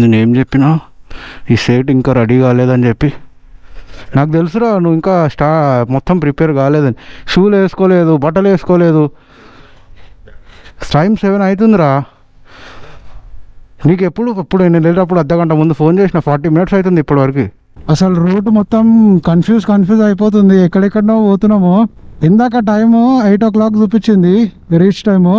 నేనేం చెప్పినా ఈ సెట్ ఇంకా రెడీ కాలేదని చెప్పి. నాకు తెలుసురా నువ్వు ఇంకా మొత్తం ప్రిపేర్ కాలేదని. షూలు వేసుకోలేదు, బట్టలు వేసుకోలేదు. టైం 7 అవుతుందిరా. నీకు ఇప్పుడు నేను వెళ్ళేటప్పుడు అర్ధగంట ముందు ఫోన్ చేసిన, 40 minutes అవుతుంది ఇప్పటివరకు. అసలు రూట్ మొత్తం కన్ఫ్యూజ్ అయిపోతుంది. ఎక్కడెక్కడో పోతున్నాము. ఇందాక టైము 8 o'clock చూపించింది రీచ్ టైము,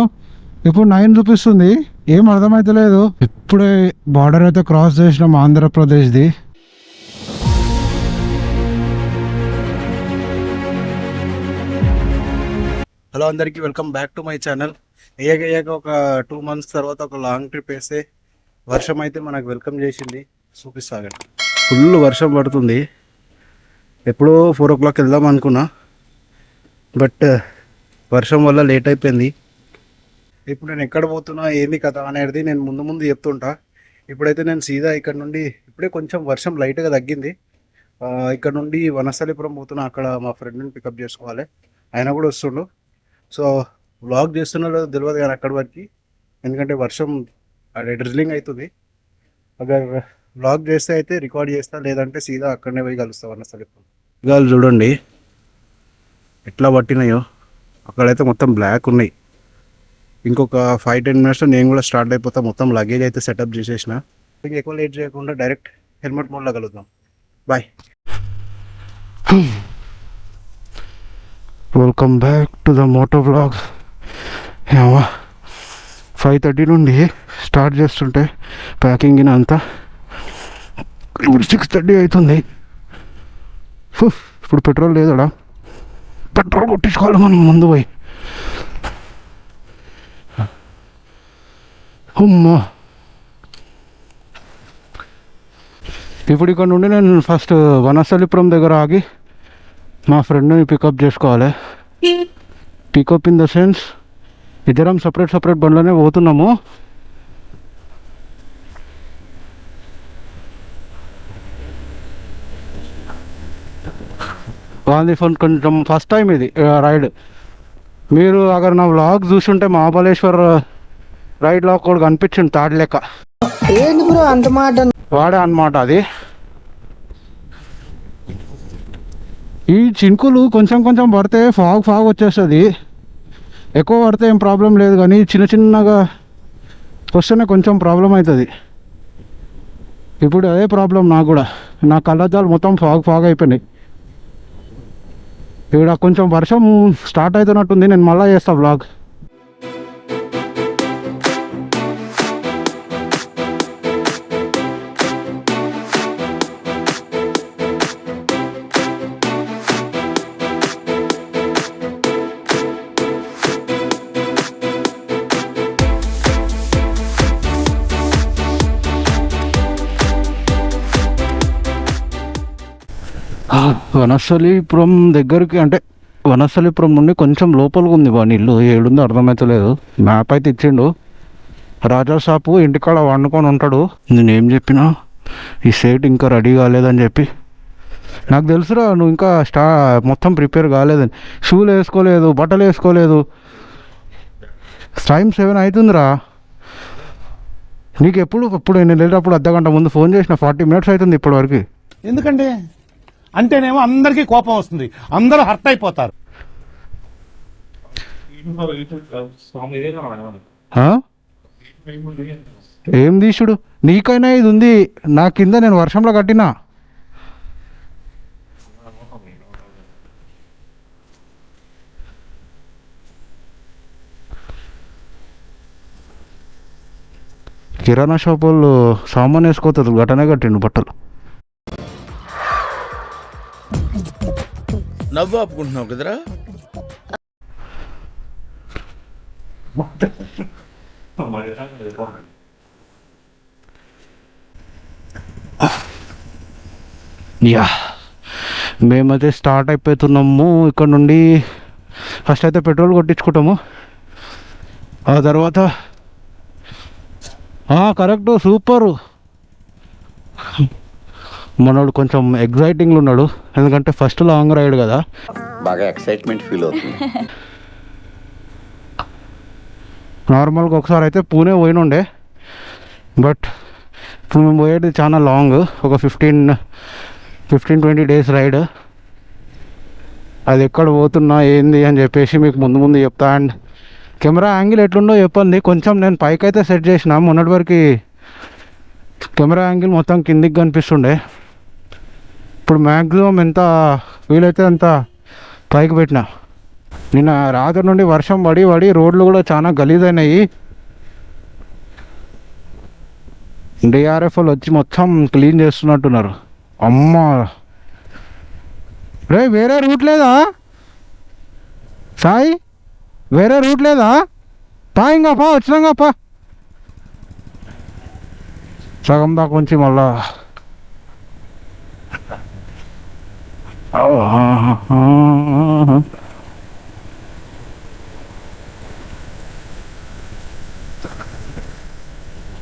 ఇప్పుడు 9 చూపిస్తుంది. ఏం అర్థమవుతలేదు. ఇప్పుడే బార్డర్ అయితే క్రాస్ చేసినాం ఆంధ్రప్రదేశ్ది. హలో అందరికీ, welcome back to my channel. అయ్యాక ఒక 2 months తర్వాత ఒక లాంగ్ ట్రిప్ వేస్తే వర్షం అయితే మనకు వెల్కమ్ చేసింది. చూపిస్తాగండి. ఫుల్ వర్షం పడుతుంది. ఎప్పుడో 4 o'clock వెళ్దాం అనుకున్నా, బట్ వర్షం వల్ల లేట్ అయిపోయింది. ఇప్పుడు నేను ఎక్కడ పోతున్నా ఏంది కథ అనేది నేను ముందు చెప్తుంటా. ఇప్పుడైతే నేను సీదా ఇక్కడ నుండి, ఇప్పుడే కొంచెం వర్షం లైట్గా తగ్గింది, ఇక్కడ నుండి వనస్థలిపురం పోతున్నా. అక్కడ మా ఫ్రెండ్ని పికప్ చేసుకోవాలి, ఆయన కూడా వస్తుండు. సో వ్లాగ్ చేస్తున్నాడో తెలియదు కానీ అక్కడి వరకు, ఎందుకంటే వర్షం డ్రిజ్లింగ్ అవుతుంది. అగర్ వ్లాగ్ చేస్తే అయితే రికార్డ్ చేస్తా, లేదంటే సీదా అక్కడనే పోయి కలుస్తా వనస్థలిపురం. గాలు చూడండి ఎట్లా పట్టినాయో. అక్కడైతే మొత్తం బ్లాక్ ఉన్నాయి. ఇంకొక 5-10 minutes నేను కూడా స్టార్ట్ అయిపోతా. మొత్తం లగేజ్ అయితే సెటప్ చేసేసిన. ఇంకా ఎక్కువ లేట్ చేయకుండా డైరెక్ట్ హెల్మెట్ మోడ్లో కలుద్దాం. Bye. Welcome back to the moto vlog. 5:30 నుండి స్టార్ట్ చేస్తుంటే ప్యాకింగ్ అంతా ఇప్పుడు 6:30 అవుతుంది. ఇప్పుడు పెట్రోల్ లేదడా, పెట్రోల్ కొట్టించుకోవాలి మనం ముందు పోయి. అమ్మా, ఇప్పుడు ఇక్కడ నుండి నేను ఫస్ట్ వనస్థలిపురం దగ్గర ఆగి మా ఫ్రెండ్ని పికప్ చేసుకోవాలి. పికప్ ఇన్ ద సెన్స్ ఇద్దరం సపరేట్ బండ్లోనే పోతున్నాము. వాళ్ళది కొంచెం ఫస్ట్ టైం ఇది రైడ్. మీరు అగర్ నా వ్లాగ్ చూసుంటే మహాబలేశ్వర్ రైడ్లో ఒకడు కనిపించింది తాడు లెక్క. వాడే అన్నమాట అది. ఈ చినుకులు కొంచెం పడితే ఫాగ్ వచ్చేస్తుంది. ఎక్కువ పడితే ఏం ప్రాబ్లం లేదు, కానీ చిన్నగా వస్తేనే కొంచెం ప్రాబ్లం అవుతుంది. ఇప్పుడు అదే ప్రాబ్లం నాకు కూడా. నా కళ్ళద్దాలు మొత్తం ఫాగ్ అయిపోయినాయి. ఇక్కడ కొంచెం వర్షం స్టార్ట్ అవుతున్నట్టుంది. నేను మళ్ళీ చేస్తా వ్లాగ్. వనస్థలిపురం దగ్గరికి, అంటే వనస్థలిపురం నుండి కొంచెం లోపలికి ఉంది వాని ఇల్లు. ఏడుందో అర్థమవుతలేదు. మ్యాప్ అయితే ఇచ్చిండు. రాజాసాపు ఇంటికాడ వండుకొని ఉంటాడు. నేనేం చెప్పినా ఈ సెట్ ఇంకా రెడీ కాలేదని చెప్పి. నాకు తెలుసురా నువ్వు ఇంకా మొత్తం ప్రిపేర్ కాలేదని. షూలు వేసుకోలేదు, బట్టలు వేసుకోలేదు. టైం 7 అవుతుందిరా. నీకు ఇప్పుడు నేను వెళ్ళేటప్పుడు అర్ధగంట ముందు ఫోన్ చేసిన, 40 minutes అవుతుంది ఇప్పటివరకు. ఎందుకంటే అంటేనేమో అందరికీ కోపం వస్తుంది, అందరూ హర్ట్ అయిపోతారు. ఏం తీసుడు నీకైనా ఇది ఉంది, నా కింద నేను వర్షంలో కట్టినా. కిరాణా షాప్ వాళ్ళు సామాన్ వేసుకోతారు, గట్టనే కట్టిండు బట్టలు. నవ్వు ఆపుకుంటున్నావు కదరా. యా, మేమైతే స్టార్ట్ అయిపోతున్నాము. ఇక్కడ నుండి ఫస్ట్ అయితే పెట్రోల్ కొట్టించుకుంటాము. ఆ తర్వాత కరెక్ట్ సూపరు. మనోడు కొంచెం ఎగ్జైటింగ్లో ఉన్నాడు, ఎందుకంటే ఫస్ట్ లాంగ్ రైడ్ కదా, బాగా ఎక్సైట్మెంట్ ఫీల్ అవుతుంది. నార్మల్గా ఒకసారి అయితే పూణే పోయినుండే, బట్ ఇప్పుడు మేము పోయేది చాలా లాంగ్, ఒక 15-20 డేస్ రైడ్. అది ఎక్కడ పోతున్నా ఏంది అని చెప్పేసి మీకు ముందు చెప్తా. అండ్ కెమెరా యాంగిల్ ఎట్లుండో చెప్పండి. కొంచెం నేను పైకి అయితే సెట్ చేసిన, మొన్నటి వరకు కెమెరా యాంగిల్ మొత్తం కిందికి కనిపిస్తుండే. ఇప్పుడు మ్యాక్సిమం ఎంత వీలైతే అంత పైకి పెట్టిన. నిన్న రాత్రి నుండి వర్షం పడి రోడ్లు కూడా చాలా గలీజ్ అయినాయి. డిఆర్ఎఫ్ వాళ్ళు వచ్చి మొత్తం క్లీన్ చేస్తున్నట్టున్నారు. అమ్మ రే, వేరే రూట్ లేదా సాయి? వేరే రూట్ లేదా? ఇంకా వచ్చినాగా సగం దాకా ఉంచి మళ్ళా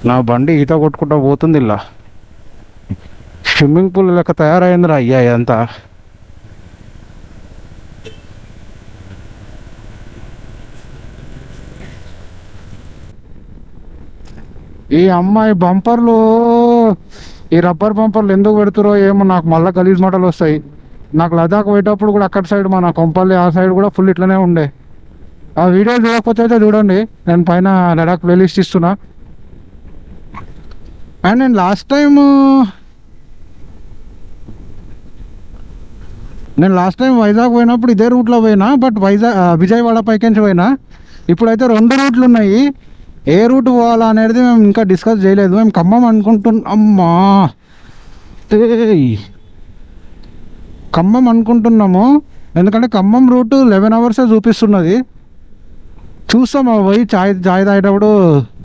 నా బండి ఈత కొట్టుకుంటా పోతుంది. ఇలా స్విమ్మింగ్ పూల్ లెక్క తయారైందిరా అయ్యా ఇదంతా. ఈ అమ్మాయి బంపర్లు, ఈ రబ్బర్ బంపర్లు ఎందుకు పెడుతురో ఏమో, నాకు మళ్ళీ గలీజ్ మాటలు వస్తాయి. నాకు లదాఖ్ పోయేటప్పుడు కూడా అక్కడ సైడ్ మన కొంపల్లి ఆ సైడ్ కూడా ఫుల్ ఇట్లనే ఉండే. ఆ వీడియో చూడకపోతే అయితే చూడండి, నేను పైన లడాక్ ప్లేలిస్ట్ ఇస్తున్నా. అండ్ నేను లాస్ట్ టైం వైజాగ్ పోయినప్పుడు ఇదే రూట్లో పోయినా, బట్ విజయవాడ పైకించి పోయినా. ఇప్పుడైతే 2 రూట్లు ఉన్నాయి. ఏ రూట్ పోవాలా అనేది మేము ఇంకా డిస్కస్ చేయలేదు. మేము ఖమ్మం అనుకుంటున్నాము. ఎందుకంటే ఖమ్మం రూట్ 11 hours చూపిస్తున్నది. చూస్తాం, పోయి చాయ్ తాగేటప్పుడు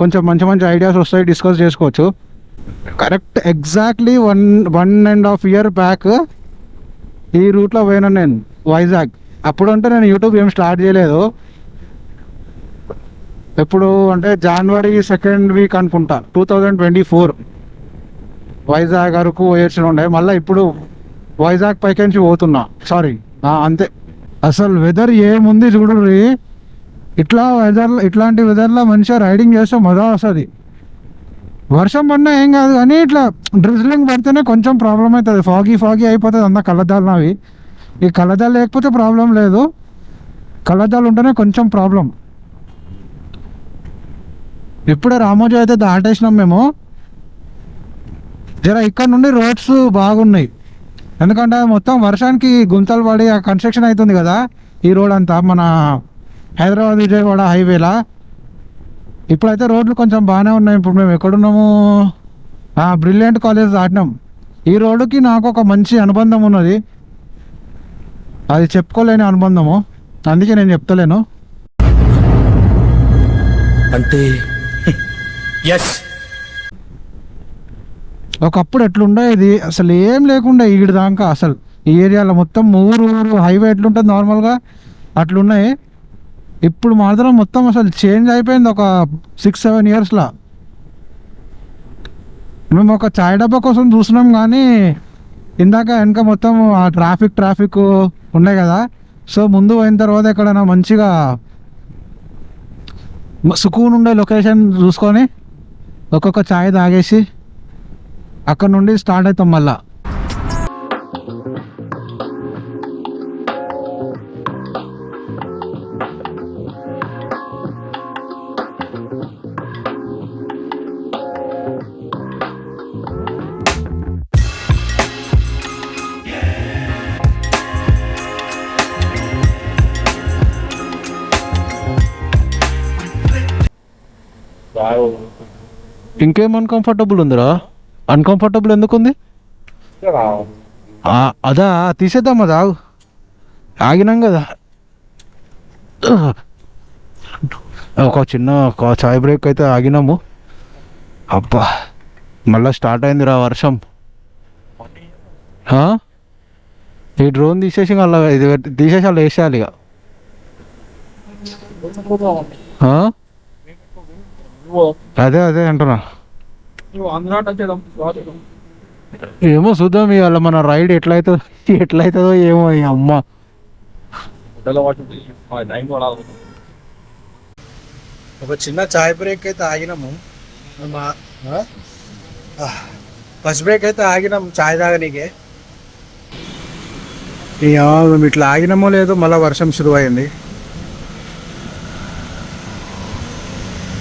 కొంచెం మంచి ఐడియాస్ వస్తాయి, డిస్కస్ చేసుకోవచ్చు. కరెక్ట్ ఎగ్జాక్ట్లీ 1.5 year బ్యాక్ ఈ రూట్లో పోయినా నేను వైజాగ్. అప్పుడు అంటే నేను యూట్యూబ్ ఏం స్టార్ట్ చేయలేదు. ఎప్పుడు అంటే January 2nd week అనుకుంటా 2024 వైజాగ్ అరకు పోయొచ్చిన ఉండే. మళ్ళీ ఇప్పుడు వైజాగ్ పైకించి పోతున్నా. సారీ, అంతే. అసలు వెదర్ ఏముంది చూడుర్రి. ఇట్లాంటి వెదర్లో మంచిగా రైడింగ్ చేస్తే మజా వస్తుంది. వర్షం పడినా ఏం కాదు, కానీ ఇట్లా డ్రిజ్లింగ్ పడితేనే కొంచెం ప్రాబ్లం అవుతుంది. ఫాగీ అయిపోతుంది అంతా కళ్ళద్దాలు నావి. ఈ కళ్ళద్దాలు లేకపోతే ప్రాబ్లం లేదు, కళ్ళద్దాలు ఉంటేనే కొంచెం ప్రాబ్లం. ఇప్పుడే రామోజీ అయితే దాటేసినాం మేము. ఇక్కడ నుండి రోడ్స్ బాగున్నాయి, ఎందుకంటే మొత్తం వర్షానికి గుంతలు పడి ఆ కన్స్ట్రక్షన్ అవుతుంది కదా ఈ రోడ్ అంతా మన హైదరాబాద్ విజయవాడ హైవేలా. ఇప్పుడైతే రోడ్లు కొంచెం బాగానే ఉన్నాయి. ఇప్పుడు మేము ఎక్కడున్నాము, బ్రిలియంట్ కాలేజ్ దాటినాం. ఈ రోడ్డుకి నాకు ఒక మంచి అనుబంధం ఉన్నది, అది చెప్పుకోలేని అనుబంధము, అందుకే నేను చెప్తలేను. అంటే ఒకప్పుడు ఎట్లుండేది, అసలు ఏం లేకుండా ఈడి దాకా. అసలు ఈ ఏరియాలో మొత్తం ఊరు హైవే ఎట్లుంటుంది నార్మల్గా అట్లున్నాయి. ఇప్పుడు మాత్రం మొత్తం అసలు చేంజ్ అయిపోయింది ఒక 6-7 yearsలో. మేము ఒక చాయ్ డబ్బా కోసం చూస్తున్నాం, కానీ ఇందాక వెనక మొత్తం ఆ ట్రాఫిక్ ఉన్నాయి కదా. సో ముందు పోయిన తర్వాత ఎక్కడైనా మంచిగా సుకూన్ ఉండే లొకేషన్ చూసుకొని ఒక్కొక్క చాయ్ తాగేసి అక్కడ నుండి స్టార్ట్ అవుతాం మళ్ళా. ఇంకేం అన్కంఫర్టబుల్ ఉందిరా? అన్కంఫర్టబుల్ ఎందుకు ఉంది? అదా తీసేద్దాం, అది ఆగినాం కదా. ఒక చిన్న చాయ్ బ్రేక్ అయితే ఆగినాము. అబ్బా, మళ్ళీ స్టార్ట్ అయిందిరా వర్షం. ఈ డ్రోన్ తీసేసి అలా ఇది తీసేసి అలా వేసేయాలి ఇక. అదే అంటున్నా. ఏమో చూద్దాం ఇవాళ మన రైడ్ ఎట్లయితుందో ఏమో. అమ్మ ఒక చిన్న చాయ్ బ్రేక్ అయితే ఆగినాము. ఫస్ట్ బ్రేక్ అయితే ఆగినాం చాయ్ తాగనీకే. ఇక మేము ఇట్లా ఆగినామో లేదో మళ్ళీ వర్షం షురు అయింది.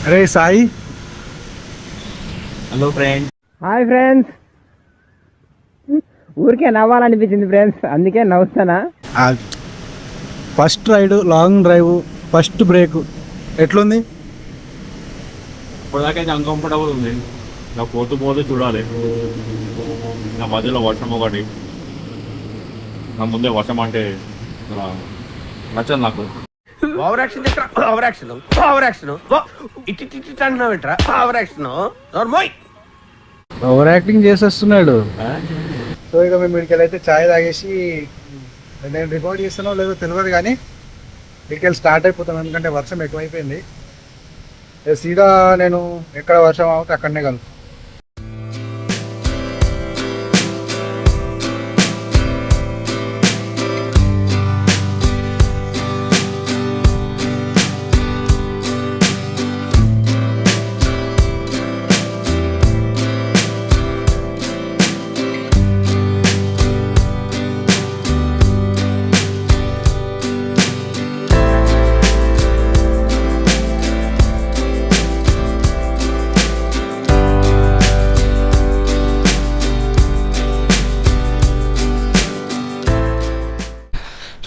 అరే Sai, hello friend. Hi friends. ఊరికే నవ్వాలనిపించింది ఫ్రెండ్స్, అందుకే నవ్వుతానా. First ride, long drive, first break ఎట్లుంది? ఇప్పటిదాకైతే అన్కంఫర్టబుల్ ఉంది. నా పోతూ చూడాలి. నా మధ్యలో వర్షం ఒకటి, నా ముందే వర్షం అంటే నచ్చదు నాకు. Over action over action over action ఇట్టి అంటున్నావు ఏంట్రా? ఓవర్ యాక్షన్ ఓవర్ యాక్టింగ్ చేసేస్తున్నాడు. సో ఇక మేము ఇక్కడికి అయితే ఛాయ్ తాగేసి, నేను రికార్డ్ చేస్తానో లేదో తెలియదు కానీ ఇక్కడికి స్టార్ట్ అయిపోతాం, ఎందుకంటే వర్షం ఎక్కువైపోయింది. సీదా నేను ఎక్కడ వర్షం అవుతే అక్కడనే కలుపు.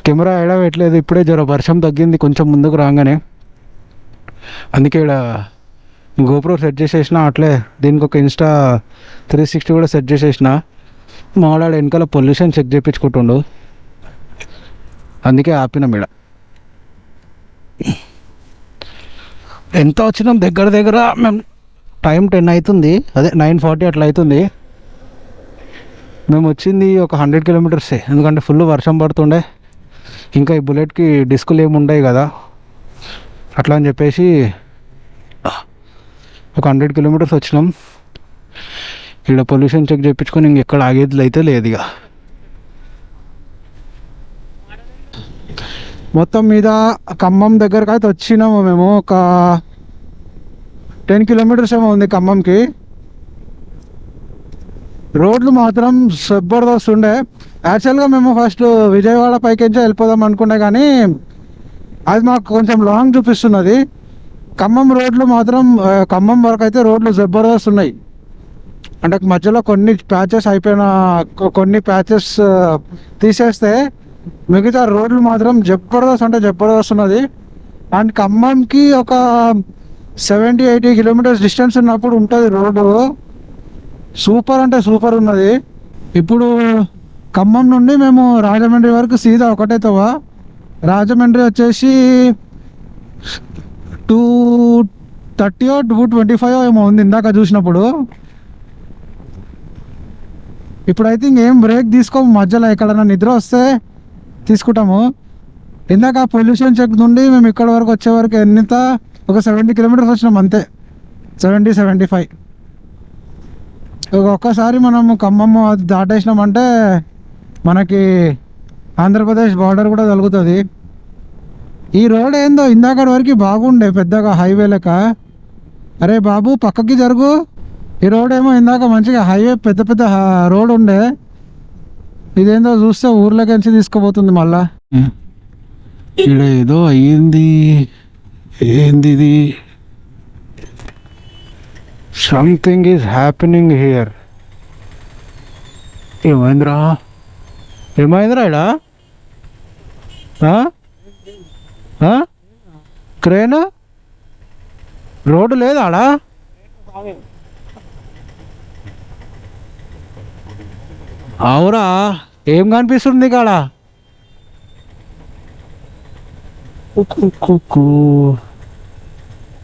కెమెరా ఎడ పెట్టలేదు, ఇప్పుడే జర వర్షం తగ్గింది కొంచెం ముందుకు రాగానే, అందుకే ఇక్కడ గోప్రో సెట్ చేసేసిన. అట్లే దీనికి ఒక ఇన్స్టా 360 కూడా సెట్ చేసేసిన. మావాడు వెనకాల పొల్యూషన్ చెక్ చేయించుకుంటుండు, అందుకే ఆపినాం. ఇక్కడ ఎంత వచ్చినాం దగ్గర దగ్గర మేము, టైం 10 అవుతుంది, అదే 9:40 అట్లా అవుతుంది. మేము వచ్చింది ఒక 100 కిలోమీటర్సే, ఎందుకంటే ఫుల్ వర్షం పడుతుండే. ఇంకా ఈ బుల్లెట్కి డిస్కులు ఏమి ఉండవు కదా, అట్లా అని చెప్పేసి ఒక 100 కిలోమీటర్స్ వచ్చినాం. ఇక్కడ పొల్యూషన్ చెక్ చేయించుకొని ఇంకెక్కడ ఆగేది అయితే లేదు. ఇక మొత్తం మీద ఖమ్మం దగ్గరకు అయితే వచ్చినాము మేము. ఒక 10 కిలోమీటర్స్ ఏమో ఉంది ఖమ్మంకి. రోడ్లు మాత్రం జబర్దస్త్ ఉండే. యాక్చువల్గా మేము ఫస్ట్ విజయవాడ పైకించే వెళ్ళిపోదాం అనుకునే, కానీ అది మాకు కొంచెం లాంగ్ చూపిస్తున్నది. ఖమ్మం రోడ్లు మాత్రం, ఖమ్మం వరకు అయితే రోడ్లు జబర్దస్త్ ఉన్నాయి. అంటే మధ్యలో కొన్ని ప్యాచెస్ అయిపోయిన, కొన్ని ప్యాచెస్ తీసేస్తే మిగతా రోడ్లు మాత్రం జబర్దస్త్ అంటే జబర్దస్త్ ఉన్నది. అండ్ ఖమ్మంకి ఒక 70-80 కిలోమీటర్స్ డిస్టెన్స్ ఉన్నప్పుడు ఉంటుంది రోడ్డు. సూపర్ అంటే సూపర్ ఉన్నది. ఇప్పుడు ఖమ్మం నుండి మేము రాజమండ్రి వరకు సీదా ఒకటే తవ్వ. రాజమండ్రి వచ్చేసి 230 225 ఏమో ఉంది ఇందాక చూసినప్పుడు. ఇప్పుడు అయితే ఇంకేం బ్రేక్ తీసుకోము, మధ్యలో ఎక్కడైనా నిద్ర వస్తే తీసుకుంటాము. ఇందాక పొల్యూషన్ చెక్ నుండి మేము ఇక్కడ వరకు వచ్చే వరకు ఎంత, ఒక 70 కిలోమీటర్స్ వచ్చినాం అంతే, 70-75. ఒక్కసారి మనము ఖమ్మము అది దాటేసినామంటే మనకి ఆంధ్రప్రదేశ్ బార్డర్ కూడా తగులుతుంది. ఈ రోడ్ ఏందో ఇందాక వరకు బాగుండే, పెద్దగా హైవే లెక్క. అరే బాబు పక్కకి జరుగు. ఈ రోడ్ ఏమో ఇందాక మంచిగా హైవే పెద్ద పెద్ద రోడ్ ఉండే, ఇదేందో చూస్తే ఊర్లోకి తీసుకుపోతుంది మళ్ళా. ఇక్కడ ఏదో అయ్యింది, ఏంది ఇది? Something is happening here. ఏమైందిరా ఇడా? క్రేన్ రోడ్డు లేదా ఆడా? అవురా, ఏం కనిపిస్తుంది కాడ?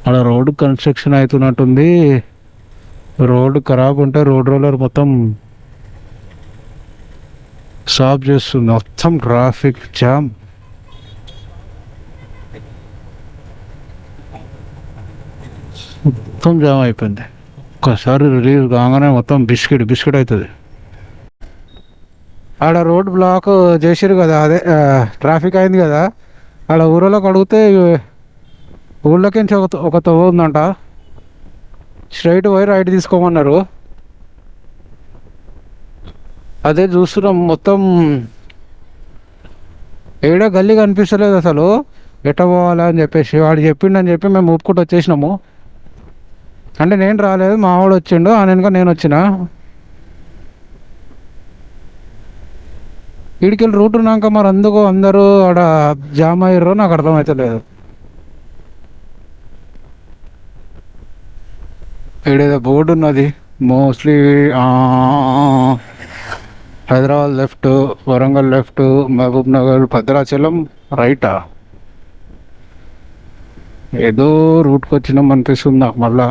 అక్కడ రోడ్డు కన్స్ట్రక్షన్ అవుతున్నట్టుంది. రోడ్డు ఖరాబ్ ఉంటే రోడ్ రోలర్ మొత్తం సాఫ్ చేస్తుంది. మొత్తం ట్రాఫిక్ జామ్. మొత్తం జామ్ అయిపోయింది. ఒక్కసారి రిలీజ్ కాగానే మొత్తం బిస్కెట్ అవుతుంది. ఆడ రోడ్ బ్లాక్ చేసారు కదా, అదే ట్రాఫిక్ అయింది కదా. ఆడ ఊళ్ళోకి అడిగితే ఊళ్ళోకి ఒక తవ్వ ఉందంట, స్ట్రైట్ పోయి రైట్ తీసుకోమన్నారు. అదే చూస్తున్నాం మొత్తం. ఏడ గల్లీ కనిపిస్తలేదు అసలు, ఎట్ట పోవాలా అని చెప్పేసి వాడు చెప్పిండని చెప్పి మేము ఊపుకుంటూ వచ్చేసినాము. అంటే నేను రాలేదు, మా వాడు వచ్చిండు, ఆ వెనుక నేను వచ్చిన. వీడికి రూట్ ఉన్నాక మరి అందుకు అందరూ ఆడ జామ్ అయ్యారో నాకు అర్థమవుతలేదు. ఈడేదో బోర్డు ఉన్నది, mostly Hyderabad left, Warangal left, Mahbubnagar, Bhadrachalam రైటా. ఏదో రూట్కి వచ్చినాం అనిపిస్తుంది నాకు మళ్ళా.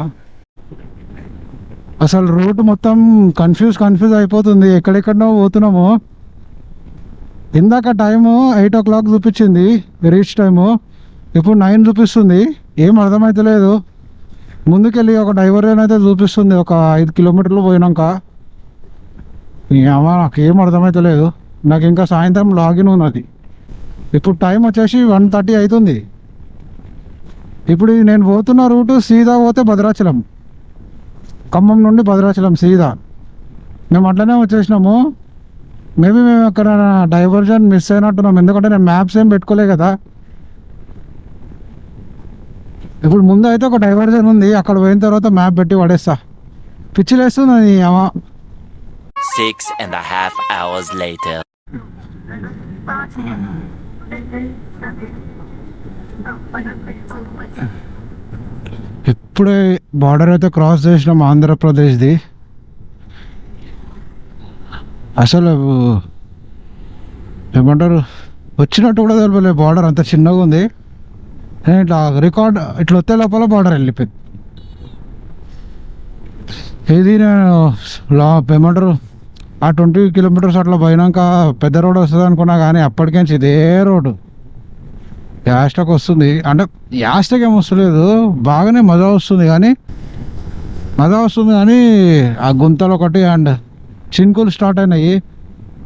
అసలు రూట్ మొత్తం కన్ఫ్యూజ్ అయిపోతుంది, ఎక్కడెక్కడో పోతున్నాము. ఇందాక టైము 8 o'clock చూపించింది రీచ్ టైము, ఇప్పుడు 9 చూపిస్తుంది. ఏం అర్థమవుతలేదు. ముందుకెళ్ళి ఒక డైవర్జన్ అయితే చూపిస్తుంది ఒక 5 kilometers పోయినాక. నాకు ఏం అర్థమవుతలేదు. నాకు ఇంకా సాయంత్రం లాగిన్ ఉన్నది. ఇప్పుడు టైం వచ్చేసి 1:30 అవుతుంది. ఇప్పుడు నేను పోతున్న రూటు సీదా పోతే భద్రాచలం, ఖమ్మం నుండి భద్రాచలం సీదా. మేము అట్లనే వచ్చేసినాము. మేబీ మేము అక్కడ డైవర్జన్ మిస్ అయినట్టున్నాం, ఎందుకంటే నేను మ్యాప్స్ ఏం పెట్టుకోలే కదా. ఇప్పుడు ముందు అయితే ఒక డైవర్జన్ ఉంది, అక్కడ పోయిన తర్వాత మ్యాప్ పెట్టి పడేస్తా. పిచ్చిలేస్తుంది. 6.5 hours later. ఇప్పుడే బార్డర్ అయితే క్రాస్ చేసినాం ఆంధ్రప్రదేశ్ది. అసలు ఏమంటారు, వచ్చినట్టు కూడా తెలియలేదు. బార్డర్ అంత చిన్నగా ఉంది. నేను ఇట్లా రికార్డ్ ఇట్లా వచ్చే లోపల బార్డర్ వెళ్ళిపోయింది. ఇది నేను ఏమంటారు ఆ 20 kilometers అట్లా పోయినాక పెద్ద రోడ్ వస్తుంది అనుకున్నా, కానీ అప్పటికేంచి ఇదే రోడ్డు యాస్టక్ వస్తుంది. అంటే యాస్టక్ ఏం వస్తలేదు, బాగానే మజా వస్తుంది కానీ ఆ గుంతలు ఒకటి అండ్ చినుకులు స్టార్ట్ అయినాయి,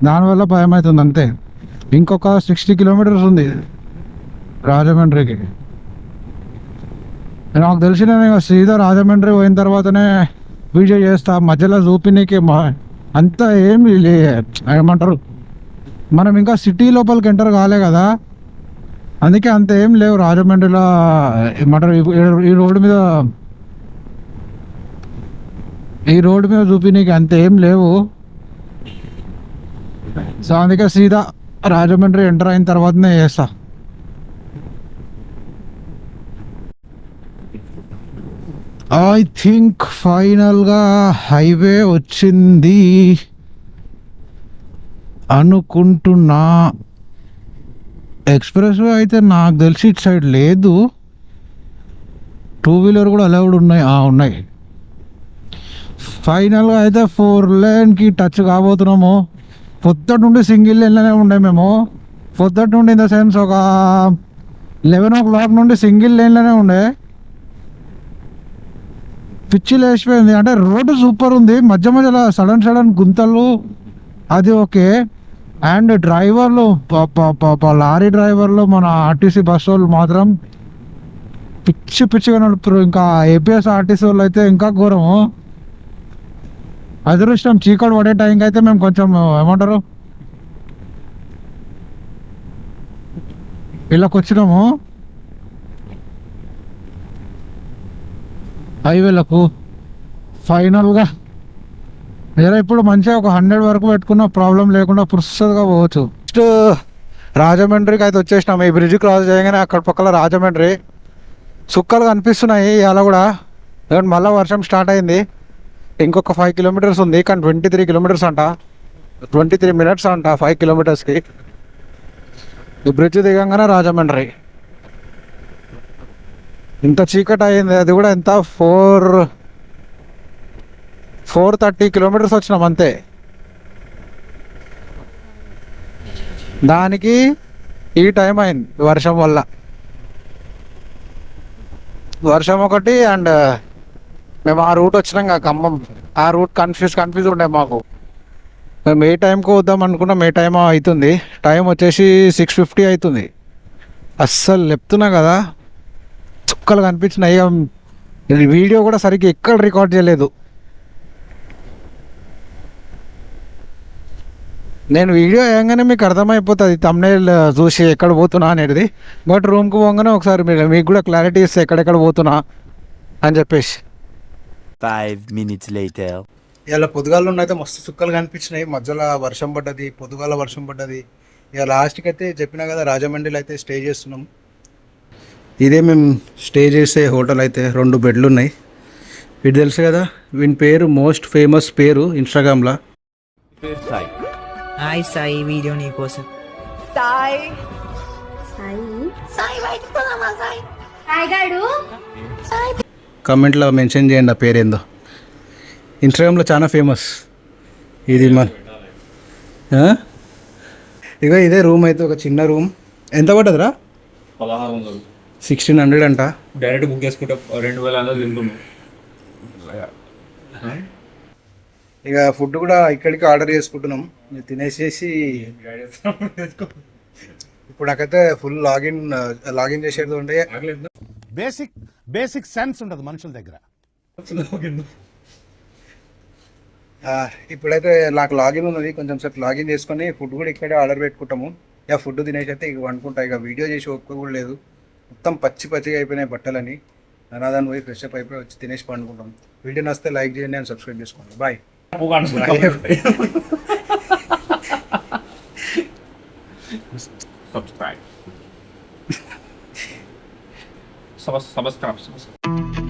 దానివల్ల భయం అవుతుంది అంతే. ఇంకొక 60 kilometers ఉంది రాజమండ్రికి. నాకు తెలిసి నేను సీదా రాజమండ్రి పోయిన తర్వాతనే వీడియో చేస్తా. మధ్యలో చూపినీకి అంతా ఏమి ఏమంటారు, మనం ఇంకా సిటీ లోపలికి ఎంటర్ కాలే కదా, అందుకే అంత ఏం లేవు రాజమండ్రిలో. ఏమంటారు ఈ రోడ్డు మీద చూపినీకి అంత ఏం లేవు. సో అందుకే సీదా రాజమండ్రి ఎంటర్ అయిన తర్వాతనే చేస్తా. ఐ థింక్ ఫైనల్గా హైవే వచ్చింది అనుకుంటున్నా. ఎక్స్ప్రెస్ వే అయితే నాకు తెలిసి ఇటు సైడ్ లేదు. 2-wheeler కూడా అలౌడ్ ఉన్నాయి. ఫైనల్గా అయితే 4 laneకి టచ్ కాబోతున్నాము. పొద్దుటి నుండి సింగిల్ లేన్లోనే ఉండే మేము. పొద్దుటి నుండి ఇన్ ద సెన్స్ ఒక 11 o'clock నుండి సింగిల్ లేన్లోనే ఉండే. పిచ్చి లేచిపోయింది. అంటే రోడ్డు సూపర్ ఉంది, మధ్యలో సడన్ గుంతలు అది ఓకే. అండ్ డ్రైవర్లు లారీ డ్రైవర్లు, మన ఆర్టీసీ బస్ వాళ్ళు మాత్రం పిచ్చిగా నడుపుతారు. ఇంకా ఏపీఎస్ ఆర్టీసీ వాళ్ళు అయితే ఇంకా ఘోరము. అదృష్టం చీకటి పడే టైంకి అయితే మేము కొంచెం ఏమంటారు ఇళ్ళకి వచ్చినాము హైవేలకు. ఫైనల్గా వేరే ఇప్పుడు మంచిగా ఒక 100 వరకు పెట్టుకున్న ప్రాబ్లం లేకుండా పురుషగా పోవచ్చు. నెక్స్ట్ రాజమండ్రికి అయితే వచ్చేసినాము. ఈ బ్రిడ్జ్ క్రాస్ చేయగానే అక్కడ పక్కన రాజమండ్రి సుక్కలు కనిపిస్తున్నాయి. అలా కూడా మళ్ళీ వర్షం స్టార్ట్ అయింది. ఇంకొక 5 kilometers ఉంది, కానీ 23 kilometers అంట, 23 minutes అంట 5 kilometersకి. ఈ బ్రిడ్జ్ దిగంగానే రాజమండ్రి. ఇంత చీకటి అయింది, అది కూడా ఎంత 430 kilometers వచ్చినాం అంతే. దానికి ఈ టైం అయింది వర్షం వల్ల. వర్షం ఒకటి అండ్ మేము ఆ రూట్ వచ్చినాం కదా ఖమ్మం, ఆ రూట్ కన్ఫ్యూజ్ ఉండే మాకు. మేము ఏ టైంకి వద్దాం అనుకున్నాం, ఏ టైం అవుతుంది. టైం వచ్చేసి 6:50 అవుతుంది. అస్సలు చెప్తున్నా కదా, చుక్కలు కనిపించినాయి. వీడియో కూడా సరిగ్గా ఎక్కడ రికార్డ్ చేయలేదు. నేను వీడియో వేయంగానే మీకు అర్థమైపోతుంది తమ్నైల్ చూసి ఎక్కడ పోతున్నా అనేది. బట్ రూమ్కి పోగానే ఒకసారి మీకు కూడా క్లారిటీ ఇస్తే ఎక్కడెక్కడ పోతున్నా అని చెప్పేసి. 5 minutes later. ఇలా పొద్దుగాల అయితే మస్తు చుక్కలు కనిపించినాయి, మధ్యలో వర్షం పడ్డది, పొద్దుగాల వర్షం పడ్డది. ఇక లాస్ట్కి అయితే చెప్పినా కదా రాజమండ్రిలో అయితే స్టే చేస్తున్నాం. ఇదే మేము స్టే చేసే హోటల్ అయితే 2 బెడ్లు ఉన్నాయి. ఇది తెలుసు కదా, వీని పేరు మోస్ట్ ఫేమస్ పేరు ఇన్స్టాగ్రామ్లో. హాయ్ సాయి, వీడియో నీకోసం. కామెంట్లో మెన్షన్ చేయండి ఆ పేరేందో. ఇన్స్టాగ్రామ్లో చాలా ఫేమస్ ఇది మన. ఇక ఇదే రూమ్ అయితే, ఒక చిన్న రూమ్. ఎంత పడ్డదిరా? 1600. 1600 అంట. డైరెక్ట్ బుక్ చేసుకుంటే 2000 తింటున్నాం. ఇక ఫుడ్ కూడా ఇక్కడికి ఆర్డర్ చేసుకుంటున్నాం. తినేసేసి ఇప్పుడు నాకైతే ఫుల్ లాగిన్ చేసేది ఉండే. బేసిక్ సెన్స్ ఉండదు మనుషుల దగ్గర. ఇప్పుడైతే నాకు లాగిన్ ఉన్నది, కొంచెం సేపు లాగిన్ చేసుకొని ఫుడ్ కూడా ఇక్కడే ఆర్డర్ పెట్టుకుంటాము. ఇక ఫుడ్ తినేసి అయితే ఇక వండుకుంటా. ఇక వీడియో చేసి ఒక్క కూడా లేదు, మొత్తం పచ్చిగా అయిపోయినాయి బట్టలని. అనాదాన్ని పోయి ఫ్రెష్ అప్ అయిపోయి వచ్చి తినేసి పండుకుంటాం. వీడియో నచ్చితే లైక్ చేయండి అండ్ సబ్స్క్రైబ్ చేసుకోండి. బాయ్. Subscribe. Subscribe.